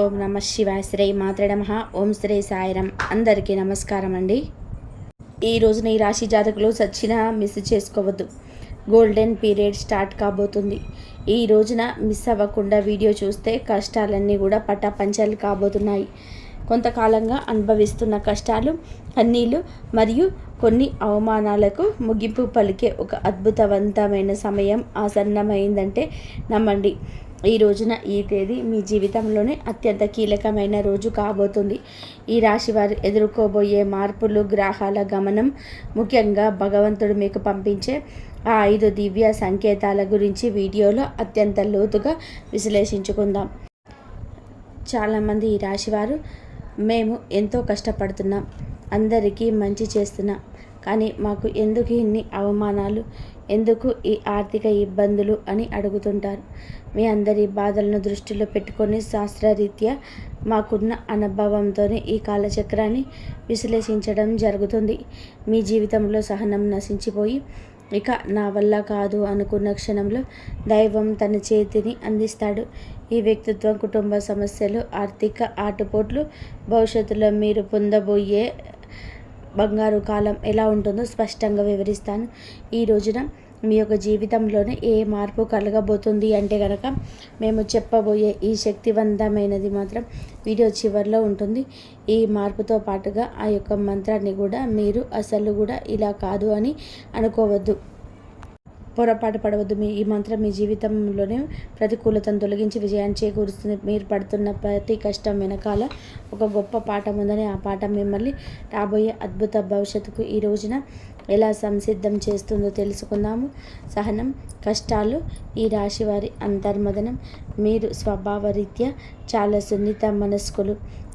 ఓం నమ శివాయ. శ్రీ మాత్రే నమః. ఓం శ్రీ సాయిరం. అందరికీ నమస్కారం అండి. ఈ రోజున ఈ రాశి జాతకులు సచ్చినా మిస్ చేసుకోవద్దు. గోల్డెన్ పీరియడ్ స్టార్ట్ కాబోతుంది. ఈ రోజున మిస్ అవ్వకుండా వీడియో చూస్తే కష్టాలన్నీ కూడా పటాపంచలు కాబోతున్నాయి. కొంతకాలంగా అనుభవిస్తున్న కష్టాలు, కన్నీళ్ళు మరియు కొన్ని అవమానాలకు ముగింపు పలికే ఒక అద్భుతవంతమైన సమయం ఆసన్నమైందంటే నమ్మండి. ఈ రోజున ఈ తేదీ మీ జీవితంలోనే అత్యంత కీలకమైన రోజు కాబోతుంది. ఈ రాశి వారు ఎదుర్కోబోయే మార్పులు, గ్రహాల గమనం, ముఖ్యంగా భగవంతుడు మీకు పంపించే ఆ 5 దివ్య సంకేతాల గురించి వీడియోలో అత్యంత లోతుగా విశ్లేషించుకుందాం. చాలామంది ఈ రాశివారు మేము ఎంతో కష్టపడుతున్నాం, అందరికీ మంచి చేస్తున్నాం, కానీ మాకు ఎందుకు ఇన్ని అవమానాలు, ఎందుకు ఈ ఆర్థిక ఇబ్బందులు అని అడుగుతుంటారు. మీ అందరి బాధలను దృష్టిలో పెట్టుకొని శాస్త్రరీత్యా మాకున్న అనుభవంతో ఈ కాలచక్రాన్ని విశ్లేషించడం జరుగుతుంది. మీ జీవితంలో సహనం నశించిపోయి ఇక నా వల్ల కాదు అనుకున్న క్షణంలో దైవం తన చేతిని అందిస్తాడు. ఈ వ్యక్తిత్వం, కుటుంబ సమస్యలు, ఆర్థిక ఆటుపోట్లు, భవిష్యత్తులో మీరు పొందబోయే బంగారు కాలం ఎలా ఉంటుందో స్పష్టంగా వివరిస్తాను. ఈ రోజున మీ యొక్క జీవితంలోనే ఏ మార్పు కలగబోతుంది అంటే కనుక మేము చెప్పబోయే ఈ శక్తివంతమైనది మాత్రం వీడియో చివరిలో ఉంటుంది. ఈ మార్పుతో పాటుగా ఆ యొక్క మంత్రాన్ని కూడా మీరు అసలు కూడా ఇలా కాదు అని అనుకోవద్దు, పొరపాటు పడవద్దు. ఈ మంత్రం మీ జీవితంలోనే ప్రతికూలతను తొలగించి విజయాన్ని చేకూరుస్తుంది. మీరు పడుతున్న ప్రతి కష్టం వెనకాల ఒక గొప్ప పాఠం ఉందని, ఆ పాఠం మిమ్మల్ని రాబోయే అద్భుత భవిష్యత్తుకు ఈ రోజున ఎలా సంసిద్ధం చేస్తుందో తెలుసుకుందాము. సహనం, కష్టాలు, ఈ రాశి వారి అంతర్మదనం. మీరు స్వభావరీత్యా చాలా సున్నిత మనస్కులు.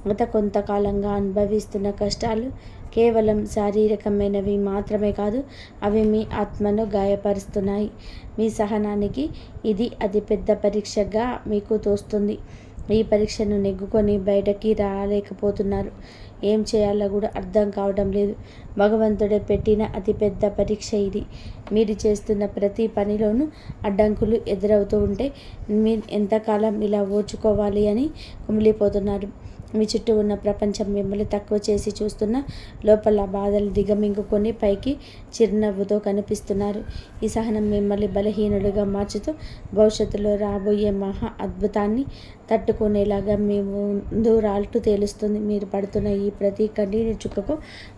గత కొంతకాలంగా అనుభవిస్తున్న కష్టాలు కేవలం శారీరకమైనవి మాత్రమే కాదు, అవి మీ ఆత్మను గాయపరుస్తున్నాయి. మీ సహనానికి ఇది అతిపెద్ద పరీక్షగా మీకు తోస్తుంది. ఈ పరీక్షను నెగ్గుకొని బయటకి రాలేకపోతున్నారు. ఏం చేయాలో కూడా అర్థం కావడం లేదు. భగవంతుడే పెట్టిన అతిపెద్ద పరీక్ష ఇది. మీరు చేస్తున్న ప్రతి పనిలోనూ అడ్డంకులు ఎదురవుతూ ఉంటే మీరు ఎంతకాలం ఇలా ఓర్చుకోవాలి అని కుమిలిపోతున్నారు. మీ చుట్టూ ఉన్న ప్రపంచం మిమ్మల్ని తక్కువ చేసి చూస్తున్న లోపల బాధలు దిగమింగుకొని పైకి చిరునవ్వుతో కనిపిస్తున్నారు. ఈ సహనం మిమ్మల్ని బలహీనులుగా మార్చుతూ భవిష్యత్తులో రాబోయే మహా అద్భుతాన్ని తట్టుకునేలాగా మీ ముందు రాల్టు తేలుస్తుంది. మీరు పడుతున్న ఈ ప్రతి కన్నీటి చుక్కకు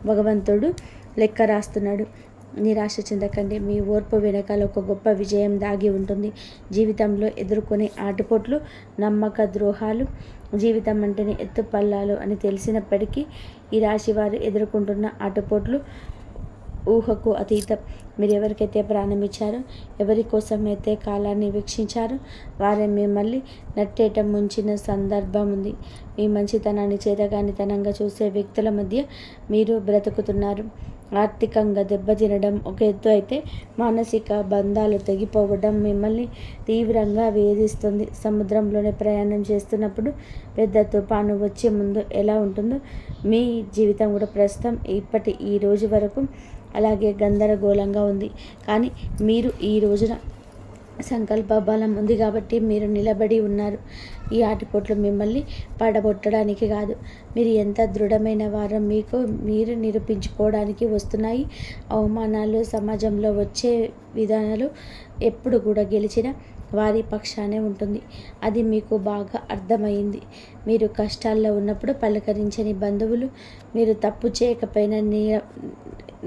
భగవంతుడు లెక్క రాస్తున్నాడు. నిరాశ చెందకండి. మీ ఓర్పు వెనకాల ఒక గొప్ప విజయం దాగి ఉంటుంది. జీవితంలో ఎదుర్కొనే ఆటుపోట్లు, నమ్మక ద్రోహాలు, జీవితం అంటేనే ఎత్తుపల్లాలు అని తెలిసినప్పటికీ ఈ రాశి వారు ఎదుర్కొంటున్న ఆటుపోట్లు ఊహకు అతీతం. మీరు ఎవరికైతే ప్రాణం ఇచ్చారో, ఎవరి కోసమైతే కాలాన్ని వీక్షించారో వారే మిమ్మల్ని నట్టేట ముంచిన సందర్భం ఉంది. మీ మంచితనాన్ని చేతగానితనంగా చూసే వ్యక్తుల మధ్య మీరు బ్రతుకుతున్నారు. ఆర్థికంగా దెబ్బతినడం ఒక ఎత్తు అయితే, మానసిక బంధాలు తెగిపోవడం మిమ్మల్ని తీవ్రంగా వేధిస్తుంది. సముద్రంలోనే ప్రయాణం చేస్తున్నప్పుడు పెద్ద తుఫాను వచ్చే ముందు ఎలా ఉంటుందో మీ జీవితం కూడా ప్రస్తుతం ఈ రోజు వరకు అలాగే గందరగోళంగా ఉంది. కానీ మీరు ఈ రోజున సంకల్ప బలం ఉంది కాబట్టి మీరు నిలబడి ఉన్నారు. ఈ ఆటుపోట్లు మిమ్మల్ని పడగొట్టడానికి కాదు, మీరు ఎంత దృఢమైన వారో మీకు మీరు నిరూపించుకోవడానికి వస్తున్నాయి. అవమానాలు, సమాజంలో వచ్చే విధానాలు ఎప్పుడు కూడా గెలిచిన వారి పక్షానే ఉంటుంది. అది మీకు బాగా అర్థమైంది. మీరు కష్టాల్లో ఉన్నప్పుడు పలకరించని బంధువులు, మీరు తప్పు చేయకపోయినా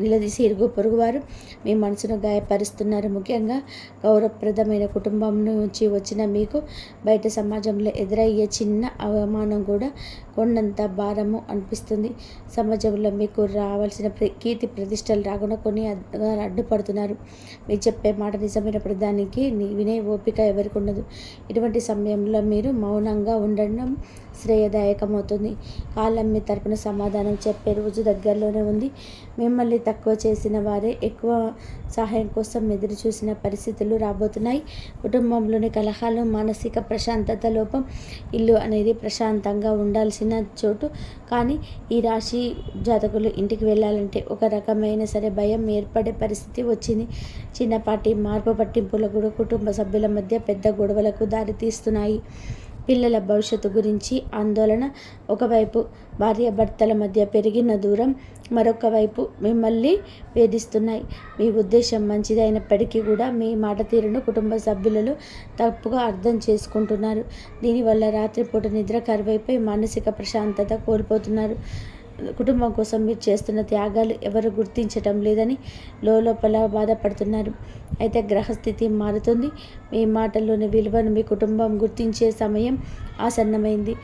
నిలదీసి ఇరుగు పొరుగువారు మీ మనసును గాయపరుస్తున్నారు. ముఖ్యంగా గౌరవప్రదమైన కుటుంబం నుంచి వచ్చిన మీకు బయట సమాజంలో ఎదురయ్యే చిన్న అవమానం కూడా కొండంత భారము అనిపిస్తుంది. సమాజంలో మీకు రావాల్సిన కీర్తి ప్రతిష్టలు రాకుండా కొన్ని అడ్డుపడుతున్నారు. మీరు చెప్పే మాట నిజమైనప్పుడు దానికి వినే ఓపిక ఎవరికి ఉండదు. ఇటువంటి సమయంలో మీరు మౌనంగా ఉండడం శ్రేయదాయకమవుతుంది. కాలం మీ తరపున సమాధానం చెప్పే రోజు దగ్గరలోనే ఉంది. మిమ్మల్ని తక్కువ చేసిన వారే ఎక్కువ సహాయం కోసం ఎదురు చూసిన పరిస్థితులు రాబోతున్నాయి. కుటుంబంలోని కలహాలు, మానసిక ప్రశాంతత లోపం. ఇల్లు అనేది ప్రశాంతంగా ఉండాల్సిన చోటు, కానీ ఈ రాశి జాతకులు ఇంటికి వెళ్ళాలంటే ఒక రకమైన సరే భయం ఏర్పడే పరిస్థితి వచ్చింది. చిన్నపాటి మార్పు పట్టింపులు కూడా కుటుంబ సభ్యుల మధ్య పెద్ద గొడవలకు దారితీస్తున్నాయి. పిల్లల భవిష్యత్తు గురించి ఆందోళన. ఒకవైపు భార్యాభర్తల మధ్య పెరిగిన దూరం, మరొక వైపు మిమ్మల్ని వేధిస్తున్నాయి. మీ ఉద్దేశం మంచిదైనప్పటికీ కూడా మీ మాట తీరును కుటుంబ సభ్యులలో తప్పుగా అర్థం చేసుకుంటున్నారు. దీనివల్ల రాత్రిపూట నిద్ర కరువైపోయి మానసిక ప్రశాంతత కోల్పోతున్నారు. కుటుంబం కోసం మీరు చేస్తున్న త్యాగాలు ఎవరు గుర్తించటం లేదని లోపల బాధపడుతున్నారు. అయితే గ్రహస్థితి మారుతుంది. మీ మాటల్లోని విలువను మీ కుటుంబం గుర్తించే సమయం ఆసన్నమైంది.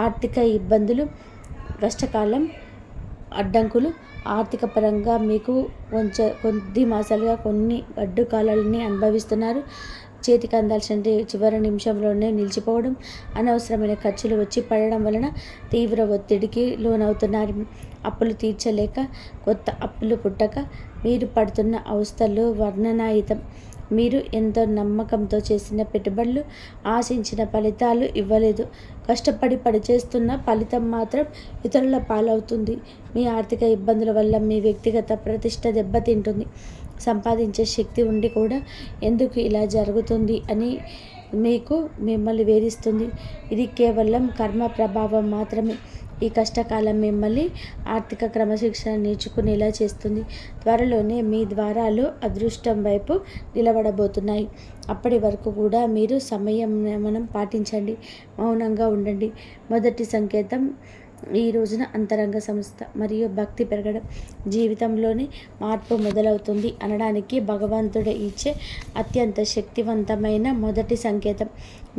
ఆర్థిక ఇబ్బందులు, కష్టకాలం, అడ్డంకులు. ఆర్థిక పరంగా మీకు కొద్ది మాసాలుగా కొన్ని అడ్డుకాలని అనుభవిస్తున్నారు. చేతికి అందాల్సిన చివరి నిమిషంలోనే నిలిచిపోవడం, అనవసరమైన ఖర్చులు వచ్చి పడడం వలన తీవ్ర ఒత్తిడికి లోనవుతున్నారు. అప్పులు తీర్చలేక కొత్త అప్పులు పుట్టక మీరు పడుతున్న అవస్థలు వర్ణనాతీతం. మీరు ఎంతో నమ్మకంతో చేసిన పెట్టుబడులు ఆశించిన ఫలితాలు ఇవ్వలేదు. కష్టపడి పనిచేస్తున్న ఫలితం మాత్రం ఇతరుల పాలవుతుంది. మీ ఆర్థిక ఇబ్బందుల వల్ల మీ వ్యక్తిగత ప్రతిష్ట దెబ్బతింటుంది. సంపాదించే శక్తి ఉండి కూడా ఎందుకు ఇలా జరుగుతుంది అని మిమ్మల్ని వేధిస్తుంది. ఇది కేవలం కర్మ ప్రభావం మాత్రమే. ఈ కష్టకాలం మిమ్మల్ని ఆర్థిక క్రమశిక్షణ నేర్చుకునేలా చేస్తుంది. త్వరలోనే మీ ద్వారాలు అదృష్టం వైపు నిలబడబోతున్నాయి. అప్పటి వరకు కూడా మీరు సంయమనం పాటించండి, మౌనంగా ఉండండి. మొదటి సంకేతం ఈ రోజున అంతరంగ సంస్థ మరియు భక్తి పెరగడం, జీవితంలోని మార్పు మొదలవుతుంది అనడానికి భగవంతుడు ఇచ్చే అత్యంత శక్తివంతమైన మొదటి సంకేతం.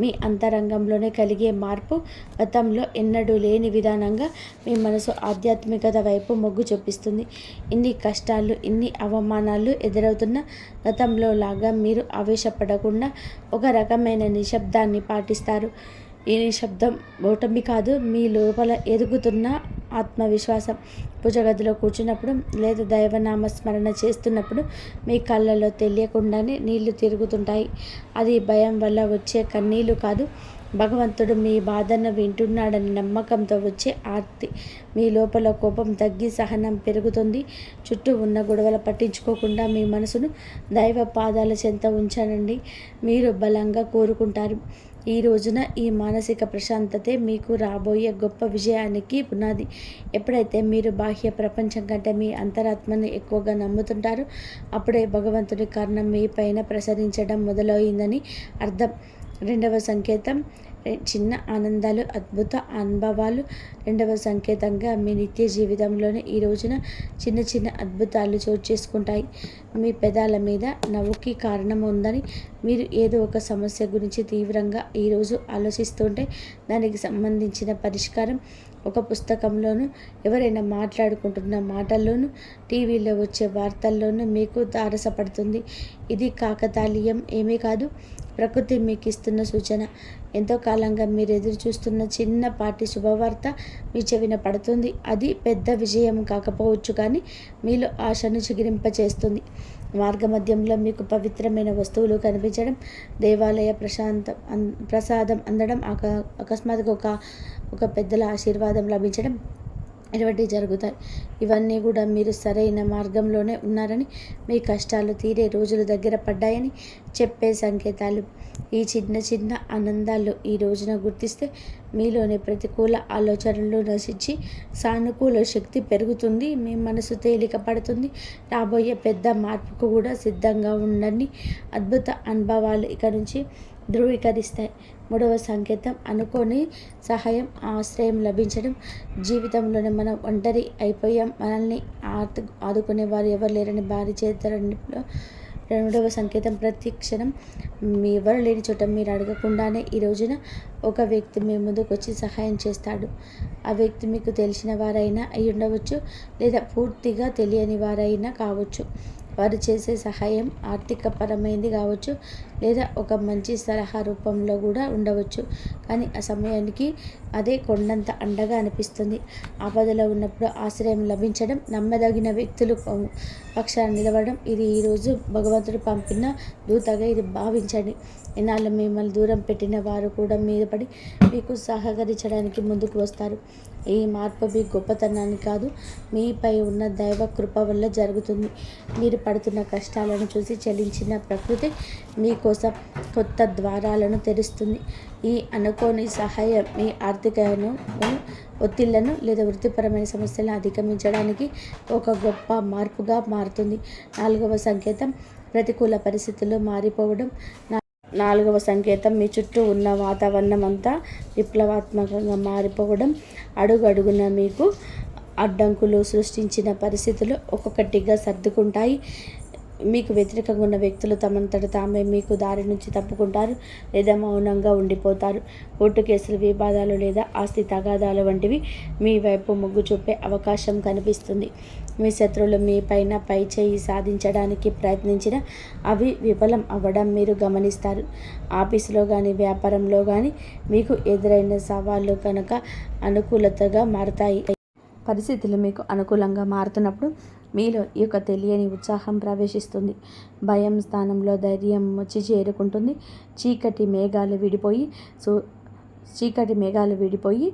మీ అంతరంగంలోనే కలిగే మార్పు గతంలో ఎన్నడూ లేని విధానంగా మీ మనసు ఆధ్యాత్మికత వైపు మొగ్గు చూపిస్తుంది. ఇన్ని కష్టాలు, ఇన్ని అవమానాలు ఎదురవుతున్న గతంలో లాగా మీరు ఆవేశపడకుండా ఒక రకమైన నిశ్శబ్దాన్ని పాటిస్తారు. ఈ నిశ్శబ్దం ఓటమి కాదు, మీ లోపల ఎదుగుతున్న ఆత్మవిశ్వాసం. పూజగదిలో కూర్చున్నప్పుడు లేదా దైవనామ స్మరణ చేస్తున్నప్పుడు మీ కళ్ళలో తెలియకుండానే నీళ్లు తిరుగుతుంటాయి. అది భయం వల్ల వచ్చే కన్నీళ్లు కాదు, భగవంతుడు మీ బాధను వింటున్నాడని నమ్మకంతో వచ్చే ఆర్తి. మీ లోపల కోపం తగ్గి సహనం పెరుగుతుంది. చుట్టూ ఉన్న గొడవలు పట్టించుకోకుండా మీ మనసును దైవ పాదాల చెంత ఉంచనండి. మీరు బలంగా కోరుకుంటారు. ఈ రోజున ఈ మానసిక ప్రశాంతతే మీకు రాబోయే గొప్ప విజయానికి పునాది. ఎప్పుడైతే మీరు బాహ్య ప్రపంచం కంటే మీ అంతరాత్మని ఎక్కువగా నమ్ముతుంటారో అప్పుడే భగవంతుడి కారణం మీ పైన ప్రసరించడం మొదలైందని అర్థం. రెండవ సంకేతం చిన్న ఆనందాలు, అద్భుత అనుభవాలు. రెండవ సంకేతంగా మీ నిత్య జీవితంలోనే ఈ రోజున చిన్న చిన్న అద్భుతాలు చోటు చేసుకుంటాయి. మీ పెదాల మీద నవ్వుకి కారణం ఉందని మీరు ఏదో ఒక సమస్య గురించి తీవ్రంగా ఈరోజు ఆలోచిస్తుంటే దానికి సంబంధించిన పరిష్కారం ఒక పుస్తకంలోనూ, ఎవరైనా మాట్లాడుకుంటున్న మాటల్లోనూ, టీవీలో వచ్చే వార్తల్లోనూ మీకు తారసపడుతుంది. ఇది కాకతాళీయం ఏమీ కాదు, ప్రకృతి మీకు ఇస్తున్న సూచన. ఎంతో కాలంగా మీరు ఎదురు చూస్తున్న చిన్నపాటి శుభవార్త మీ చెవిన పడుతుంది. అది పెద్ద విజయం కాకపోవచ్చు, కానీ మీలో ఆశను చిగురింపచేస్తుంది. మార్గమధ్యంలో మీకు పవిత్రమైన వస్తువులు కనిపించడం, దేవాలయ ప్రసాదం అందడం, అకస్మాత్తుగా ఒక పెద్దల ఆశీర్వాదం లభించడం ఇటువంటివి జరుగుతాయి. ఇవన్నీ కూడా మీరు సరైన మార్గంలోనే ఉన్నారని, మీ కష్టాలు తీరే రోజులు దగ్గర పడ్డాయని చెప్పే సంకేతాలు. ఈ చిన్న చిన్న ఆనందాలు ఈ రోజున గుర్తిస్తే మీలోని ప్రతికూల ఆలోచనలు నశించి సానుకూల శక్తి పెరుగుతుంది. మీ మనసు తేలిక పడుతుంది. రాబోయే పెద్ద మార్పుకు కూడా సిద్ధంగా ఉండండి. అద్భుత అనుభవాలు ఇక నుంచి ధృవీకరిస్తాయి. మూడవ సంకేతం అనుకోని సహాయం, ఆశ్రయం లభించడం. జీవితంలోనే మనం ఒంటరి అయిపోయాం, మనల్ని ఆదుకునే వారు ఎవరు లేరని భారీ చేతరంలో. రెండవ సంకేతం ప్రతి క్షణం ఎవరు లేని చోట మీరు అడగకుండానే ఈ రోజున ఒక వ్యక్తి మీ ముందుకు వచ్చి సహాయం చేస్తాడు. ఆ వ్యక్తి మీకు తెలిసిన వారైనా అయి ఉండవచ్చు, లేదా పూర్తిగా తెలియని వారైనా కావచ్చు. వారు చేసే సహాయం ఆర్థికపరమైనది కావచ్చు, లేదా ఒక మంచి సలహా రూపంలో కూడా ఉండవచ్చు. కానీ ఆ సమయానికి అదే కొండంత అండగా అనిపిస్తుంది. ఆపదలో ఉన్నప్పుడు ఆశ్రయం లభించడం, నమ్మదగిన వ్యక్తులు పక్షాన నిలవడం, ఇది ఈరోజు భగవంతుడు పంపిన దూతగా ఇది భావించండి. ఇన్నాళ్ళు మిమ్మల్ని దూరం పెట్టిన వారు కూడా మీద పడి మీకు సహకరించడానికి ముందుకు వస్తారు. ఈ మార్పు మీ గొప్పతనాన్ని కాదు, మీపై ఉన్న దైవ కృప వల్ల జరుగుతుంది. మీరు పడుతున్న కష్టాలను చూసి చలించిన ప్రకృతి మీకోసం కోసం కొత్త ద్వారాలను తెరుస్తుంది. ఈ అనుకోని సహాయం మీ ఆర్థికను ఒత్తిళ్లను లేదా వృత్తిపరమైన సమస్యలను అధిగమించడానికి ఒక గొప్ప మార్పుగా మారుతుంది. 4వ సంకేతం ప్రతికూల పరిస్థితులు మారిపోవడం. 4వ సంకేతం మీ చుట్టూ ఉన్న వాతావరణం అంతా విప్లవాత్మకంగా మారిపోవడం. అడుగడుగున మీకు అడ్డంకులు సృష్టించిన పరిస్థితులు ఒక్కొక్కటిగా సర్దుకుంటాయి. మీకు వ్యతిరేకంగా ఉన్న వ్యక్తులు తమంతట తామే మీకు దారి నుంచి తప్పుకుంటారు లేదా మౌనంగా ఉండిపోతారు. కోర్టు కేసులు, వివాదాలు లేదా ఆస్తి తగాదాలు వంటివి మీ వైపు మొగ్గు చూపే అవకాశం కనిపిస్తుంది. మీ శత్రువులు మీ పైన పై చేయి సాధించడానికి ప్రయత్నించిన అవి విఫలం అవ్వడం మీరు గమనిస్తారు. ఆఫీసులో కానీ వ్యాపారంలో కానీ మీకు ఎదురైన సవాళ్ళు కనుక అనుకూలతగా మారతాయి. పరిస్థితులు మీకు అనుకూలంగా మారుతున్నప్పుడు మీలో ఈ యొక్క తెలియని ఉత్సాహం ప్రవేశిస్తుంది. భయం స్థానంలో ధైర్యం వచ్చి చేరుకుంటుంది. చీకటి మేఘాలు విడిపోయి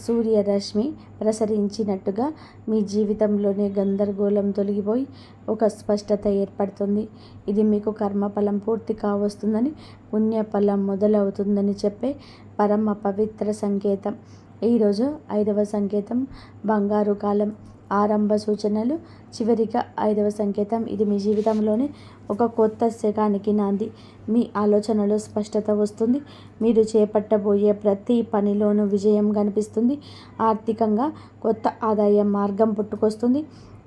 సూర్యరశ్మి ప్రసరించినట్టుగా మీ జీవితంలోనే గందరగోళం తొలగిపోయి ఒక స్పష్టత ఏర్పడుతుంది. ఇది మీకు కర్మఫలం పూర్తి కావస్తుందని, పుణ్యఫలం మొదలవుతుందని చెప్పే పరమ పవిత్ర సంకేతం. ఈరోజు 5వ సంకేతం బంగారు కాలం, ఆరంభ సూచనలు. చివరిగా 5వ సంకేతం, ఇది మీ జీవితంలోనే ఒక కొత్త శకానికి నాంది. మీ ఆలోచనలో స్పష్టత వస్తుంది. మీరు చేపట్టబోయే ప్రతి పనిలోనూ విజయం కనిపిస్తుంది. ఆర్థికంగా కొత్త ఆదాయ మార్గం పుట్టుకొస్తుంది.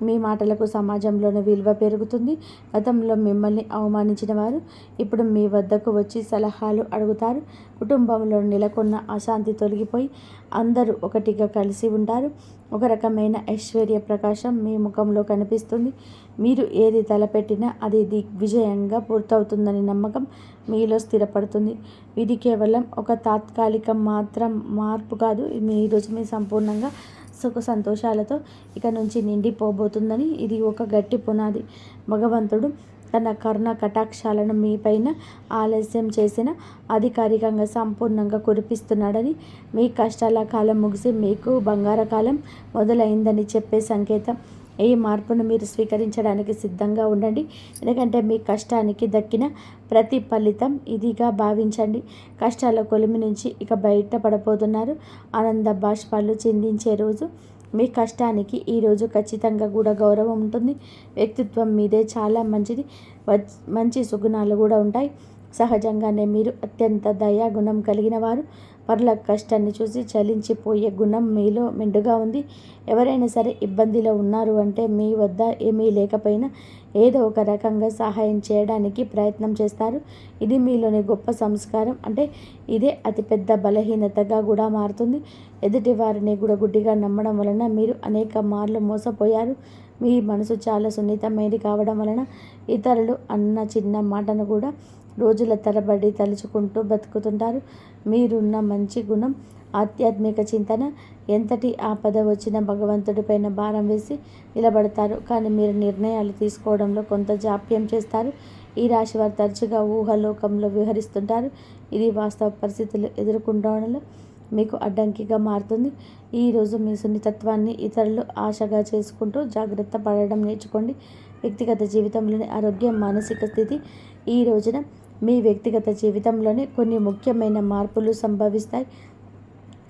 మీ మాటలకు సమాజంలోని విలువ పెరుగుతుంది. గతంలో మిమ్మల్ని అవమానించిన వారు ఇప్పుడు మీ వద్దకు వచ్చి సలహాలు అడుగుతారు. కుటుంబంలో నెలకొన్న అశాంతి తొలగిపోయి అందరూ ఒకటిగా కలిసి ఉంటారు. ఒక రకమైన ఐశ్వర్య ప్రకాశం మీ ముఖంలో కనిపిస్తుంది. మీరు ఏది తలపెట్టినా అది దిగ్విజయంగా పూర్తవుతుందని నమ్మకం మీలో స్థిరపడుతుంది. ఇది కేవలం ఒక తాత్కాలిక మార్పు కాదు. ఈరోజు మీ సంపూర్ణంగా సుఖ సంతోషాలతో ఇక నుంచి నిండిపోబోతుందని ఇది ఒక గట్టి పునాది. భగవంతుడు తన కరుణ కటాక్షాలను మీపైన ఆలస్యం చేసిన అధికారికంగా సంపూర్ణంగా కురిపిస్తున్నాడని, మీ కష్టాల కాలం ముగిసి మీకు బంగారకాలం మొదలైందని చెప్పే సంకేతం. ఈ మార్పును మీరు స్వీకరించడానికి సిద్ధంగా ఉండండి. ఎందుకంటే మీ కష్టానికి దక్కిన ప్రతి ఫలితం ఇదిగా భావించండి. కష్టాల కొలిమి నుంచి ఇక బయటపడబోతున్నారు. ఆనంద బాష్పాలు చిందించే రోజు. మీ కష్టానికి ఈరోజు ఖచ్చితంగా కూడా గౌరవం ఉంటుంది. వ్యక్తిత్వం మీదే చాలా మంచి సుగుణాలు కూడా ఉంటాయి. సహజంగానే మీరు అత్యంత దయాగుణం కలిగిన వారు. పరుల కష్టాన్ని చూసి చలించిపోయే గుణం మీలో మెండుగా ఉంది. ఎవరైనా సరే ఇబ్బందిలో ఉన్నారు అంటే మీ వద్ద ఏమీ లేకపోయినా ఏదో ఒక రకంగా సహాయం చేయడానికి ప్రయత్నం చేస్తారు. ఇది మీలోని గొప్ప సంస్కారం. అంటే ఇదే అతిపెద్ద బలహీనతగా కూడా మారుతుంది. ఎదుటి వారిని కూడా గుడ్డిగా నమ్మడం వలన మీరు అనేక మార్లు మోసపోయారు. మీ మనసు చాలా సున్నితమైనది కావడం వలన ఇతరులు అన్న చిన్న మాటను కూడా రోజుల తరబడి తలుచుకుంటూ బతుకుతుంటారు. మీరున్న మంచి గుణం, ఆధ్యాత్మిక చింతన, ఎంతటి ఆపద వచ్చినా భగవంతుడిపైన భారం వేసి నిలబడతారు. కానీ మీరు నిర్ణయాలు తీసుకోవడంలో కొంత జాప్యం చేస్తారు. ఈ రాశి వారు తరచుగా ఊహాలోకంలో విహరిస్తుంటారు. ఇది వాస్తవ పరిస్థితులు ఎదుర్కొనడంలో మీకు అడ్డంకిగా మారుతుంది. ఈరోజు మీ సున్నితత్వాన్ని ఇతరులు ఆశగా చేసుకుంటూ జాగ్రత్త పడడం నేర్చుకోండి. వ్యక్తిగత జీవితంలోని ఆరోగ్యం, మానసిక స్థితి. ఈ రోజున మీ వ్యక్తిగత జీవితంలోనే కొన్ని ముఖ్యమైన మార్పులు సంభవిస్తాయి.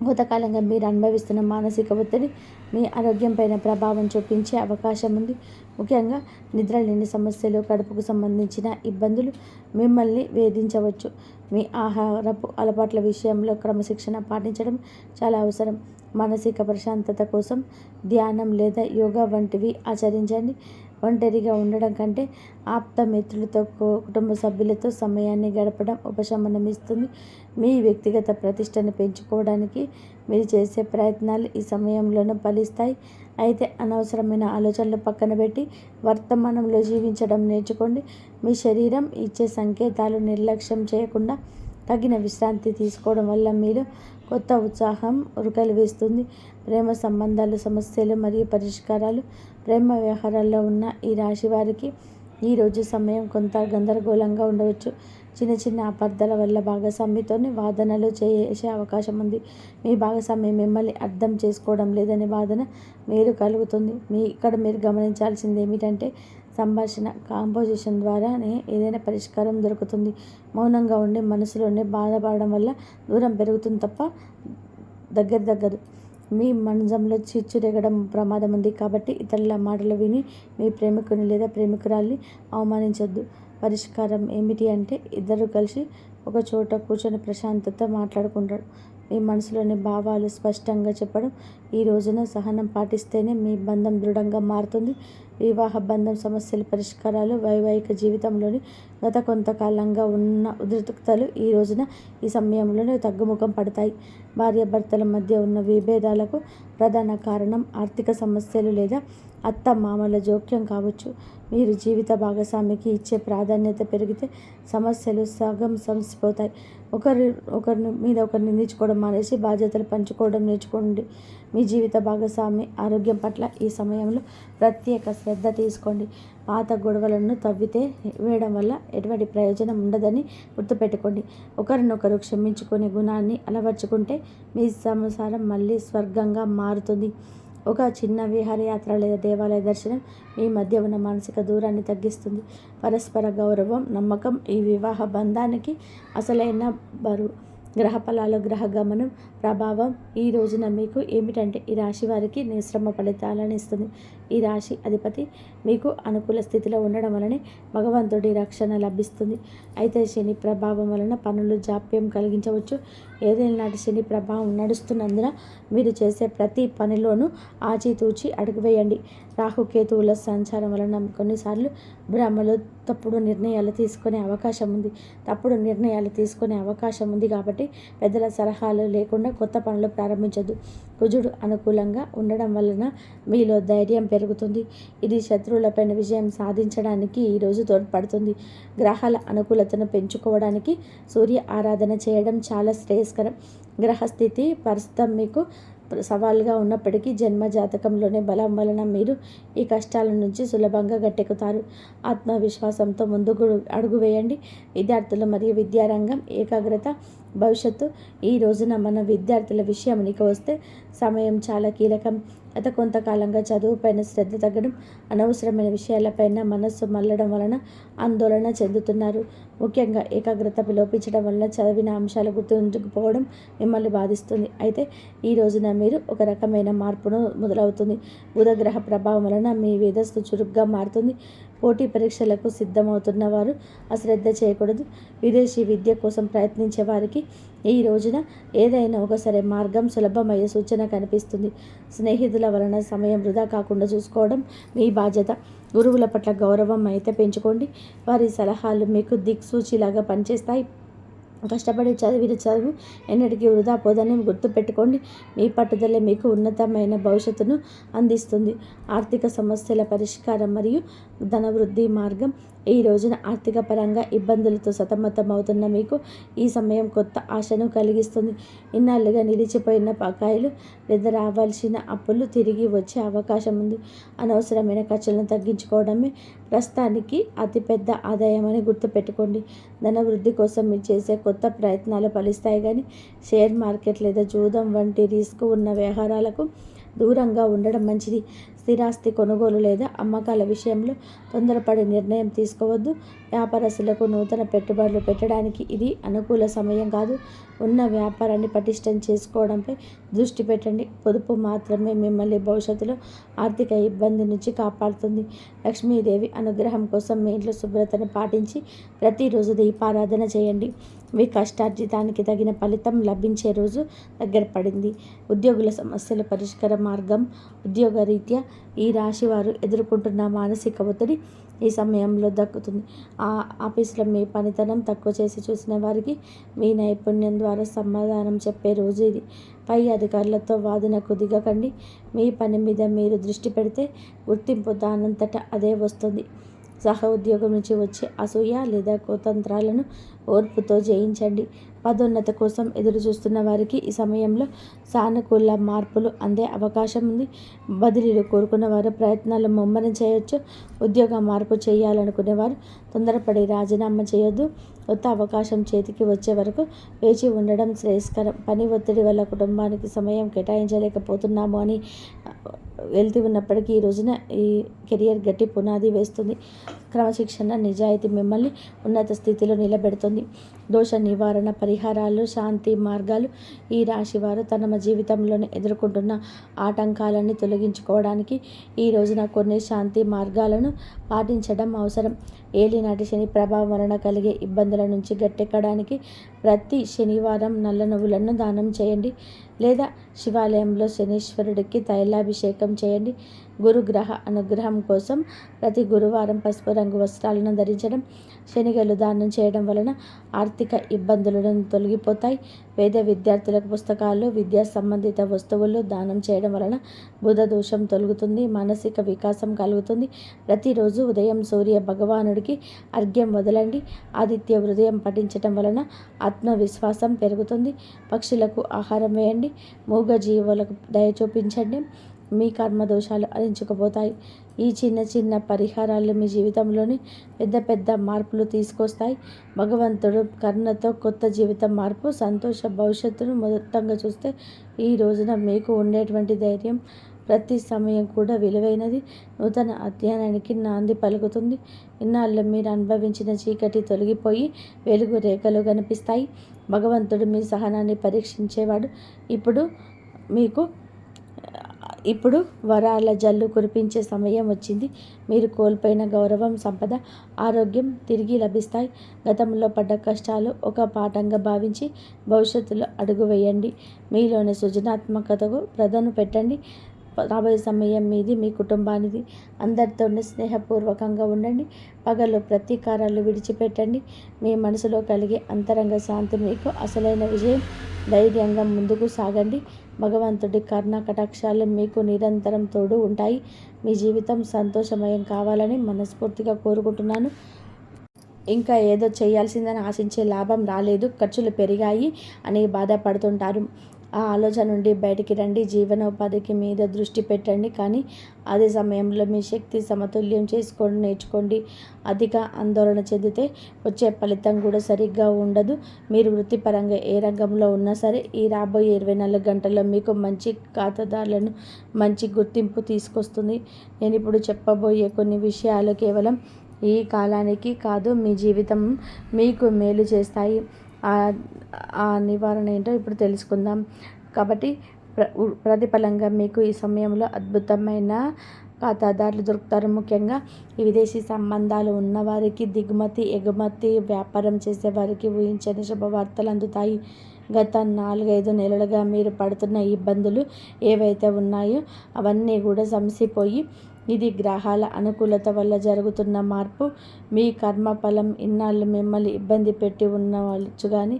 కొంతకాలంగా మీరు అనుభవిస్తున్న మానసిక ఒత్తిడి మీ ఆరోగ్యంపైన ప్రభావం చూపించే అవకాశం ఉంది. ముఖ్యంగా నిద్రలేని సమస్యలు, కడుపుకు సంబంధించిన ఇబ్బందులు మిమ్మల్ని వేధించవచ్చు. మీ ఆహారపు అలవాట్ల విషయంలో క్రమశిక్షణ పాటించడం చాలా అవసరం. మానసిక ప్రశాంతత కోసం ధ్యానం లేదా యోగా వంటివి ఆచరించండి. ఒంటరిగా ఉండడం కంటే ఆప్త మిత్రులతో, కుటుంబ సభ్యులతో సమయాన్ని గడపడం ఉపశమనం ఇస్తుంది. మీ వ్యక్తిగత ప్రతిష్టను పెంచుకోవడానికి మీరు చేసే ప్రయత్నాలు ఈ సమయంలోనూ ఫలిస్తాయి. అయితే అనవసరమైన ఆలోచనలు పక్కన పెట్టి వర్తమానంలో జీవించడం నేర్చుకోండి. మీ శరీరం ఇచ్చే సంకేతాలు నిర్లక్ష్యం చేయకుండా తగిన విశ్రాంతి తీసుకోవడం వల్ల మీరు కొత్త ఉత్సాహం ఉరకలు వేస్తుంది. ప్రేమ సంబంధాలు, సమస్యలు మరియు పరిష్కారాలు. ప్రేమ వ్యవహారాల్లో ఉన్న ఈ రాశి వారికి ఈరోజు సమయం కొంత గందరగోళంగా ఉండవచ్చు. చిన్న చిన్న అపార్థాల వల్ల భాగస్వామితోనే వాదనలు చేసే అవకాశం ఉంది. మీ భాగస్వామి మిమ్మల్ని అర్థం చేసుకోవడం లేదనే వాదన మీరు కలుగుతుంది. ఇక్కడ మీరు గమనించాల్సింది ఏమిటంటే సంభాషణ కాంపోజిషన్ ద్వారానే ఏదైనా పరిష్కారం దొరుకుతుంది. మౌనంగా ఉండి మనసులోనే బాధపడడం వల్ల దూరం పెరుగుతుంది తప్ప దగ్గర మీ మంచంలో చిచ్చు రేగడం ప్రమాదం ఉంది. కాబట్టి ఇతరుల మాటలు విని మీ ప్రేమికుని లేదా ప్రేమికురాల్ని అవమానించొద్దు. పరిష్కారం ఏమిటి అంటే ఇద్దరు కలిసి ఒక చోట కూర్చొని ప్రశాంతత మాట్లాడుకుంటాడు. మీ మనసులోని భావాలు స్పష్టంగా చెప్పడం. ఈ రోజున సహనం పాటిస్తేనే మీ బంధం దృఢంగా మారుతుంది. వివాహ బంధం సమస్యల పరిష్కారాలు. వైవాహిక జీవితంలోని గత కొంతకాలంగా ఉన్న ఉద్రిక్తతలు ఈ సమయంలోనే తగ్గుముఖం పడతాయి. భార్యాభర్తల మధ్య ఉన్న విభేదాలకు ప్రధాన కారణం ఆర్థిక సమస్యలు లేదా అత్త మామల జోక్యం కావచ్చు. మీరు జీవిత భాగస్వామికి ఇచ్చే ప్రాధాన్యత పెరిగితే సమస్యలు సగం సమసిపోతాయి. ఒకరిని మీద ఒకరిని నిందించుకోవడం మానేసి బాధ్యతలు పంచుకోవడం నేర్చుకోండి. మీ జీవిత భాగస్వామి ఆరోగ్యం పట్ల ఈ సమయంలో ప్రత్యేక శ్రద్ధ తీసుకోండి. పాత గొడవలను వేయడం వల్ల ఎటువంటి ప్రయోజనం ఉండదని గుర్తుపెట్టుకోండి. ఒకరినొకరు క్షమించుకునే గుణాన్ని అలవర్చుకుంటే మీ సంసారం మళ్ళీ స్వర్గంగా మారుతుంది. ఒక చిన్న విహారయాత్ర లేదా దేవాలయ దర్శనం మీ మధ్య ఉన్న మానసిక దూరాన్ని తగ్గిస్తుంది. పరస్పర గౌరవం, నమ్మకం ఈ వివాహ బంధానికి అసలైన బరువు. గ్రహ ఫలాలు, గ్రహ గమనం ప్రభావం ఈ రోజున మీకు ఏమిటంటే ఈ రాశి వారికి నిశ్రమ ఫలితాలను ఇస్తుంది. ఈ రాశి అధిపతి మీకు అనుకూల స్థితిలో ఉండడం వలనే భగవంతుడి రక్షణ లభిస్తుంది. అయితే శని ప్రభావం వలన పనులు జాప్యం కలిగించవచ్చు. ఏదైనా నాటి శని ప్రభావం నడుస్తున్నందున మీరు చేసే ప్రతి పనిలోనూ ఆచితూచి అడుగు వేయండి. రాహుకేతువుల సంచారం వలన కొన్నిసార్లు భ్రమలు తప్పుడు నిర్ణయాలు తీసుకునే అవకాశం ఉంది కాబట్టి పెద్దల సలహాలు లేకుండా కొత్త పనులు ప్రారంభించద్దు. కుజుడు అనుకూలంగా ఉండడం వలన మీలో ధైర్యం పెరుగుతుంది. ఇది శత్రువులపైన విజయం సాధించడానికి ఈరోజు తోడ్పడుతుంది. గ్రహాల అనుకూలతను పెంచుకోవడానికి సూర్య ఆరాధన చేయడం చాలా శ్రేయస్కరం. గ్రహస్థితి ప్రస్తుతం మీకు సవాలుగా ఉన్నప్పటికీ జన్మ జాతకంలోనే బలం వలన మీరు ఈ కష్టాల నుంచి సులభంగా గట్టెక్కుతారు. ఆత్మవిశ్వాసంతో ముందుకు అడుగు వేయండి. విద్యార్థులు మరియు విద్యారంగం ఏకాగ్రత భవిష్యత్తు. ఈ రోజున మన విద్యార్థుల విషయానికి వస్తే సమయం చాలా కీలకం. గత కొంతకాలంగా చదువుపైన శ్రద్ధ తగ్గడం, అనవసరమైన విషయాలపైన మనస్సు మళ్ళడం వలన ఆందోళన చెందుతున్నారు. ముఖ్యంగా ఏకాగ్రత లోపించడం వలన చదివిన అంశాలు గుర్తుంచుకుపోవడం మిమ్మల్ని బాధిస్తుంది. అయితే ఈ రోజున మీరు ఒక రకమైన మార్పును మొదలవుతుంది. బుధగ్రహ ప్రభావం వలన మీ మేధస్సు చురుగ్గా మారుతుంది. పోటీ పరీక్షలకు సిద్ధమవుతున్న వారు అశ్రద్ధ చేయకూడదు. విదేశీ విద్య కోసం ప్రయత్నించే వారికి ఈ రోజున ఏదైనా ఒకసారి మార్గం సులభమయ్యే సూచన కనిపిస్తుంది. స్నేహితుల వలన సమయం వృధా కాకుండా చూసుకోవడం మీ బాధ్యత. గురువుల పట్ల గౌరవం అయితే పెంచుకోండి. వారి సలహాలు మీకు దిక్సూచిలాగా పనిచేస్తాయి. కష్టపడి చదివిన చదువు ఎన్నటికీ వృధా పోదని గుర్తుపెట్టుకోండి. మీ పట్టుదల మీకు ఉన్నతమైన భవిష్యత్తును అందిస్తుంది. ఆర్థిక సమస్యల పరిష్కారం మరియు ధనవృద్ధి మార్గం. ఈ రోజున ఆర్థిక పరంగా ఇబ్బందులతో సతమతమవుతున్న మీకు ఈ సమయం కొత్త ఆశను కలిగిస్తుంది. ఇన్నాళ్ళుగా నిలిచిపోయిన బకాయిలు లేదా రావాల్సిన అప్పులు తిరిగి వచ్చే అవకాశం ఉంది. అనవసరమైన ఖర్చులను తగ్గించుకోవడమే ప్రస్తుతానికి అతిపెద్ద ఆదాయం అని గుర్తుపెట్టుకోండి. ధనవృద్ధి కోసం మీరు చేసే కొత్త ప్రయత్నాలు ఫలిస్తాయి కానీ షేర్ మార్కెట్ లేదా జూదం వంటి రిస్క్ ఉన్న వ్యవహారాలకు దూరంగా ఉండడం మంచిది. స్థిరాస్తి కొనుగోలు లేదా అమ్మకాల విషయంలో తొందరపడి నిర్ణయం తీసుకోవద్దు. వ్యాపారస్తులకు నూతన పెట్టుబడులు పెట్టడానికి ఇది అనుకూల సమయం కాదు. ఉన్న వ్యాపారాన్ని పటిష్టం చేసుకోవడంపై దృష్టి పెట్టండి. పొదుపు మాత్రమే మిమ్మల్ని భవిష్యత్తులో ఆర్థిక ఇబ్బంది నుంచి కాపాడుతుంది. లక్ష్మీదేవి అనుగ్రహం కోసం మీ ఇంట్లో శుభ్రతను పాటించి ప్రతిరోజు దీపారాధన చేయండి. మీ కష్టార్జితానికి తగిన ఫలితం లభించే రోజు దగ్గర పడింది. ఉద్యోగుల సమస్యల పరిష్కార మార్గం. ఉద్యోగరీత్యా ఈ రాశి వారు ఎదుర్కొంటున్న మానసిక ఒత్తిడి ఈ సమయంలో దక్కుతుంది. ఆఫీసులో మీ పనితనం తక్కువ చేసి చూసిన వారికి మీ నైపుణ్యం ద్వారా సమాధానం చెప్పే రోజు ఇది. పై అధికారులతో వాదనకు దిగకండి. మీ పని మీద మీరు దృష్టి పెడితే గుర్తింపు దానంతట అదే వస్తుంది. సహ ఉద్యోగం నుంచి వచ్చే అసూయ లేదా కుతంత్రాలను ఓర్పుతో జయించండి. పదోన్నత కోసం ఎదురు చూస్తున్న వారికి ఈ సమయంలో సానుకూల మార్పులు అందే అవకాశం ఉంది. బదిలీలు కోరుకున్న వారు ప్రయత్నాలు ముమ్మరం చేయొచ్చు. ఉద్యోగ మార్పు చేయాలనుకునేవారు తొందరపడి రాజీనామా చేయొద్దు. కొత్త అవకాశం చేతికి వచ్చే వరకు వేచి ఉండడం శ్రేయస్కరం. పని ఒత్తిడి వల్ల కుటుంబానికి సమయం కేటాయించలేకపోతున్నాము అని వెళ్తూ ఉన్నప్పటికీ ఈ రోజున ఈ కెరియర్ గట్టి పునాది వేస్తుంది. క్రమశిక్షణ, నిజాయితీ మిమ్మల్ని ఉన్నత స్థితిలో నిలబెడుతుంది. దోష నివారణ పరిహారాలు, శాంతి మార్గాలు ఈ రాశివారు తమ జీవితంలోనే ఎదుర్కొంటున్న ఆటంకాలన్నీ తొలగించుకోవడానికి ఈ రోజున కొన్ని శాంతి మార్గాలను పాటించడం అవసరం. ఏలినాటి శని ప్రభావం వలన కలిగే ఇబ్బందుల నుంచి గట్టెక్కడానికి ప్రతి శనివారం నల్ల నువ్వులను దానం చేయండి, లేదా శివాలయంలో శనీశ్వరుడికి తైలాభిషేకం చేయండి. గురుగ్రహ అనుగ్రహం కోసం ప్రతి గురువారం పసుపు రంగు వస్త్రాలను ధరించడం, శనిగలు దానం చేయడం వలన ఆర్థిక ఇబ్బందులను తొలగిపోతాయి. పేద విద్యార్థులకు పుస్తకాలు, విద్యా సంబంధిత వస్తువులు దానం చేయడం వలన బుధ దోషం తొలగుతుంది, మానసిక వికాసం కలుగుతుంది. ప్రతిరోజు ఉదయం సూర్య భగవానుడికి అర్ఘ్యం వదలండి. ఆదిత్య హృదయం పఠించడం వలన ఆత్మవిశ్వాసం పెరుగుతుంది. పక్షులకు ఆహారం వేయండి, మూగజీవులకు దయ చూపించండి. మీ కర్మదోషాలు అరించుకుపోతాయి. ఈ చిన్న చిన్న పరిహారాలు మీ జీవితంలోని పెద్ద పెద్ద మార్పులు తీసుకొస్తాయి. భగవంతుడు కరుణతో కొత్త జీవితం మార్పు, సంతోష భవిష్యత్తును మొత్తంగా చూస్తే ఈ రోజున మీకు ఉండేటువంటి ధైర్యం ప్రతి సమయం కూడా విలువైనది. నూతన అధ్యయనానికి నాంది పలుకుతుంది. ఇన్నాళ్ళు మీరు అనుభవించిన చీకటి తొలగిపోయి వెలుగు రేఖలు కనిపిస్తాయి. భగవంతుడు మీ సహనాన్ని పరీక్షించేవాడు. ఇప్పుడు వరాల జల్లు కురిపించే సమయం వచ్చింది. మీరు కోల్పోయిన గౌరవం, సంపద, ఆరోగ్యం తిరిగి లభిస్తాయి. గతంలో పడ్డ కష్టాలు ఒక పాఠంగా భావించి భవిష్యత్తులో అడుగు వేయండి. మీలోని సృజనాత్మకతకు ప్రదను పెట్టండి. రాబోయే సమయం మీది, మీ కుటుంబానిది. అందరితోనే స్నేహపూర్వకంగా ఉండండి. పగలు ప్రతీకారాలు విడిచిపెట్టండి. మీ మనసులో కలిగే అంతరంగ శాంతి మీకు అసలైన విజయం. ధైర్యంగా ముందుకు సాగండి. భగవంతుడి కరుణ కటాక్షాలు మీకు నిరంతరం తోడు ఉంటాయి. మీ జీవితం సంతోషమయం కావాలని మనస్ఫూర్తిగా కోరుకుంటున్నాను. ఇంకా ఏదో చేయాల్సిందని ఆశించే లాభం రాలేదు, ఖర్చులు పెరిగాయి అని బాధపడుతుంటారు. ఆ ఆలోచన నుండి బయటికి రండి. జీవనోపాధికి మీద దృష్టి పెట్టండి, కానీ అదే సమయంలో మీ శక్తి సమతుల్యం చేసుకోండి, నేర్చుకోండి. అధిక ఆందోళన చెందితే వచ్చే ఫలితం కూడా సరిగ్గా ఉండదు. మీరు వృత్తిపరంగా ఏ రంగంలో ఉన్నా సరే ఈ రాబోయే 24 గంటల్లో మీకు మంచి ఖాతాదారులను, మంచి గుర్తింపు తీసుకొస్తుంది. నేను ఇప్పుడు చెప్పబోయే కొన్ని విషయాలు కేవలం ఈ కాలానికి కాదు, మీ జీవితం మీకు మేలు చేస్తాయి. ఆ నివారణ ఏంటో ఇప్పుడు తెలుసుకుందాం. కాబట్టి ప్రతిఫలంగా మీకు ఈ సమయంలో అద్భుతమైన ఖాతాదారులు దొరుకుతారు. ముఖ్యంగా ఈ విదేశీ సంబంధాలు ఉన్నవారికి, దిగుమతి ఎగుమతి వ్యాపారం చేసేవారికి ఊహించని శుభవార్తలు అందుతాయి. గత 4-5 నెలలుగా మీరు పడుతున్న ఇబ్బందులు ఏవైతే ఉన్నాయో అవన్నీ కూడా సమసిపోయి, ఇది గ్రహాల అనుకూలత వల్ల జరుగుతున్న మార్పు. మీ కర్మఫలం ఇన్నాళ్ళు మిమ్మల్ని ఇబ్బంది పెట్టి ఉండవచ్చు, కానీ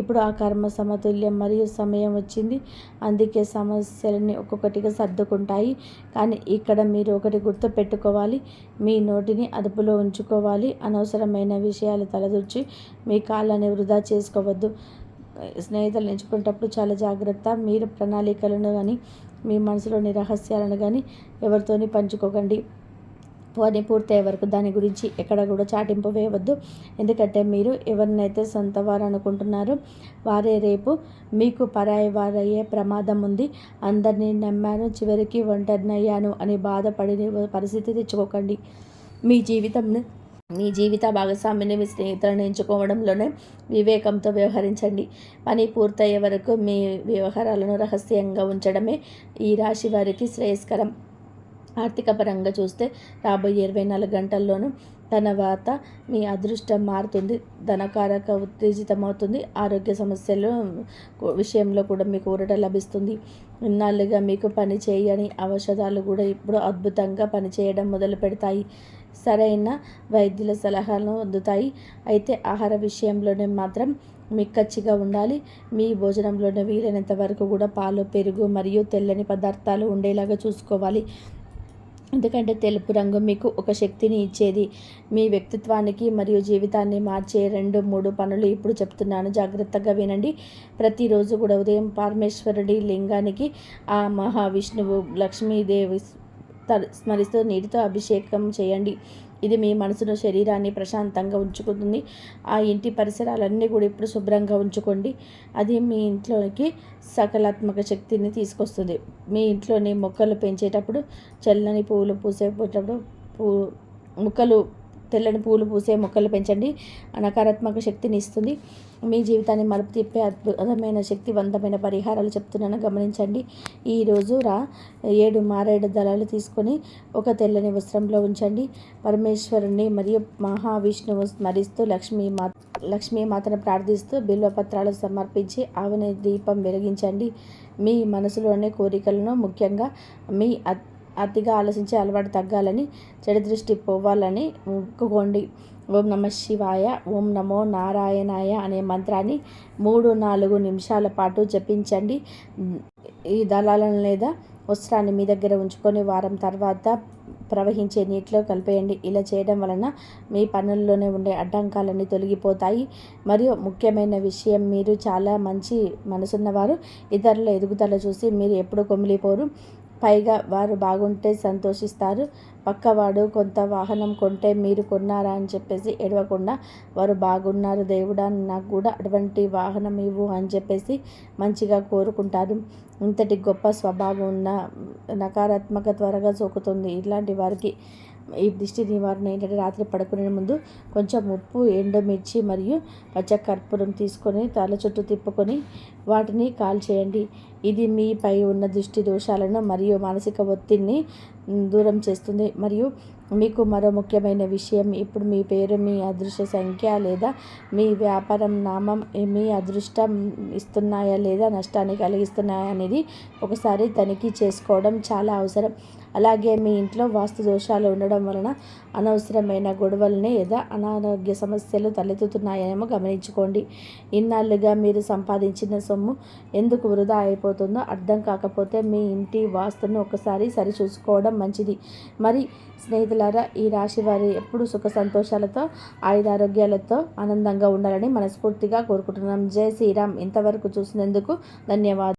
ఇప్పుడు ఆ కర్మ సమతుల్యం మరియు సమయం వచ్చింది. అందుకే సమస్యలని ఒక్కొక్కటిగా సర్దుకుంటాయి. కానీ ఇక్కడ మీరు ఒకటి గుర్తు పెట్టుకోవాలి, మీ నోటిని అదుపులో ఉంచుకోవాలి. అనవసరమైన విషయాలు తలదూర్చి మీ కాళ్ళని వృధా చేసుకోవద్దు. స్నేహితులను ఎంచుకునేటప్పుడు చాలా జాగ్రత్త. మీరు ప్రణాళికలను కానీ మీ మనసులోని రహస్యాలను కానీ ఎవరితోని పంచుకోకండి. పని పూర్తయ్యే వరకు దాని గురించి ఎక్కడ కూడా చాటింపు వేయవద్దు. ఎందుకంటే మీరు ఎవరినైతే సొంత వారు అనుకుంటున్నారో వారే రేపు మీకు పరాయి వారయ్యే ప్రమాదం ఉంది. అందరినీ నమ్మాను, చివరికి ఒంటరినయ్యాను అని బాధపడే పరిస్థితి తెచ్చుకోకండి. మీ జీవిత భాగస్వామిని మీ స్నేహితులను ఎంచుకోవడంలోనే వివేకంతో వ్యవహరించండి. పని పూర్తయ్యే వరకు మీ వ్యవహారాలను రహస్యంగా ఉంచడమే ఈ రాశి వారికి శ్రేయస్కరం. ఆర్థిక పరంగా చూస్తే రాబోయే 24 గంటల్లోనూ తర్వాత మీ అదృష్టం మారుతుంది. ధనకారక ఉత్తేజితమవుతుంది. ఆరోగ్య సమస్యల విషయంలో కూడా మీకు ఊరట లభిస్తుంది. ఇన్నాళ్ళుగా మీకు పని చేయని ఔషధాలు కూడా ఇప్పుడు అద్భుతంగా పనిచేయడం మొదలు పెడతాయి. సరైన వైద్యుల సలహాలను అందుతాయి. అయితే ఆహార విషయంలోనే మాత్రం మిక్కచ్చిగా ఉండాలి. మీ భోజనంలోనే వీలైనంత వరకు కూడా పాలు, పెరుగు మరియు తెల్లని పదార్థాలు ఉండేలాగా చూసుకోవాలి. ఎందుకంటే తెలుపు రంగు మీకు ఒక శక్తిని ఇచ్చేది. మీ వ్యక్తిత్వానికి మరియు జీవితాన్ని మార్చే 2-3 పనులు ఇప్పుడు చెప్తున్నాను, జాగ్రత్తగా వినండి. ప్రతిరోజు కూడా ఉదయం పరమేశ్వరుడి లింగానికి, ఆ మహావిష్ణువు, లక్ష్మీదేవి స్మరిస్తూ నీటితో అభిషేకం చేయండి. ఇది మీ మనసును శరీరాన్ని ప్రశాంతంగా ఉంచుకుంటుంది. ఆ ఇంటి పరిసరాలన్నీ కూడా ఇప్పుడు శుభ్రంగా ఉంచుకోండి. అది మీ ఇంట్లోకి సకారాత్మక శక్తిని తీసుకొస్తుంది. మీ ఇంట్లోని మొక్కలు పెంచేటప్పుడు చల్లని పువ్వులు పూసేటప్పుడు మొక్కలు తెల్లని పూలు పూసే మొక్కలు పెంచండి. నకారాత్మక శక్తిని ఇస్తుంది. మీ జీవితాన్ని మలుపు తిప్పే అద్భుతమైన శక్తివంతమైన పరిహారాలు చెప్తున్నాను, గమనించండి. ఈరోజు 7 మారేడు దళాలు తీసుకొని ఒక తెల్లని వస్త్రంలో ఉంచండి. పరమేశ్వరుని మరియు మహావిష్ణువు స్మరిస్తూ లక్ష్మీమాతను ప్రార్థిస్తూ బిల్వపత్రాలు సమర్పించి ఆవుని దీపం వెలిగించండి. మీ మనసులోని కోరికలను, ముఖ్యంగా మీ అతిగా ఆలోచించే అలవాటు తగ్గాలని, చెడు దృష్టి పోవాలని మొక్కుకోండి. ఓం నమ శివాయ, ఓం నమో నారాయణాయ అనే మంత్రాన్ని 3-4 నిమిషాల పాటు జపించండి. ఈ దళాలను లేదా వస్త్రాన్ని మీ దగ్గర ఉంచుకొని వారం తర్వాత ప్రవహించే నీటిలో కలిపేయండి. ఇలా చేయడం వలన మీ పనుల్లోనే ఉండే అడ్డంకాలన్నీ తొలగిపోతాయి. మరియు ముఖ్యమైన విషయం, మీరు చాలా మంచి మనసున్నవారు. ఇతరుల ఎదుగుదల చూసి మీరు ఎప్పుడు కొమిలిపోరు. పైగా వారు బాగుంటే సంతోషిస్తారు. పక్కవాడు కొంత వాహనం కొంటే మీరు కొన్నారా అని చెప్పేసి ఏడవకుండా, వారు బాగున్నారు దేవుడా, నాకు కూడా అటువంటి వాహనం ఇవ్వు అని చెప్పేసి మంచిగా కోరుకుంటారు. ఇంతటి గొప్ప స్వభావం ఉన్న నకారాత్మక త్వరగా సోకుతుంది. ఇలాంటి వారికి ఈ దిష్టి నివారణ ఏంటంటే, రాత్రి పడుకునే ముందు కొంచెం ఉప్పు, ఎండుమిర్చి మరియు పచ్చకర్పూరం తీసుకొని తల చుట్టూ తిప్పుకొని వాటిని కాల్చేయండి. ఇది మీపై ఉన్న దృష్టి దోషాలను మరియు మానసిక ఒత్తిడిని దూరం చేస్తుంది. మరియు మీకు మరో ముఖ్యమైన విషయం, ఇప్పుడు మీ పేరు, మీ అదృష్ట సంఖ్య లేదా మీ వ్యాపారం నామం మీ అదృష్టం ఇస్తున్నాయా లేదా నష్టాన్ని కలిగిస్తున్నాయా అనేది ఒకసారి తనిఖీ చేసుకోవడం చాలా అవసరం. అలాగే మీ ఇంట్లో వాస్తు దోషాలు ఉండడం వలన అనవసరమైన గొడవల్ని లేదా అనారోగ్య సమస్యలు తలెత్తుతున్నాయేమో గమనించుకోండి. ఇన్నాళ్ళుగా మీరు సంపాదించిన సొమ్ము ఎందుకు వృధా అయిపోతుందో అర్థం కాకపోతే మీ ఇంటి వాస్తును ఒకసారి సరిచూసుకోవడం మంచిది. మరి స్నేహితులారా, ఈ రాశి వారు ఎప్పుడు సుఖ సంతోషాలతో, ఆయురారోగ్యాలతో ఆనందంగా ఉండాలని మనస్ఫూర్తిగా కోరుకుంటున్నాం. జై శ్రీరామ్. ఇంతవరకు చూసినందుకు ధన్యవాదాలు.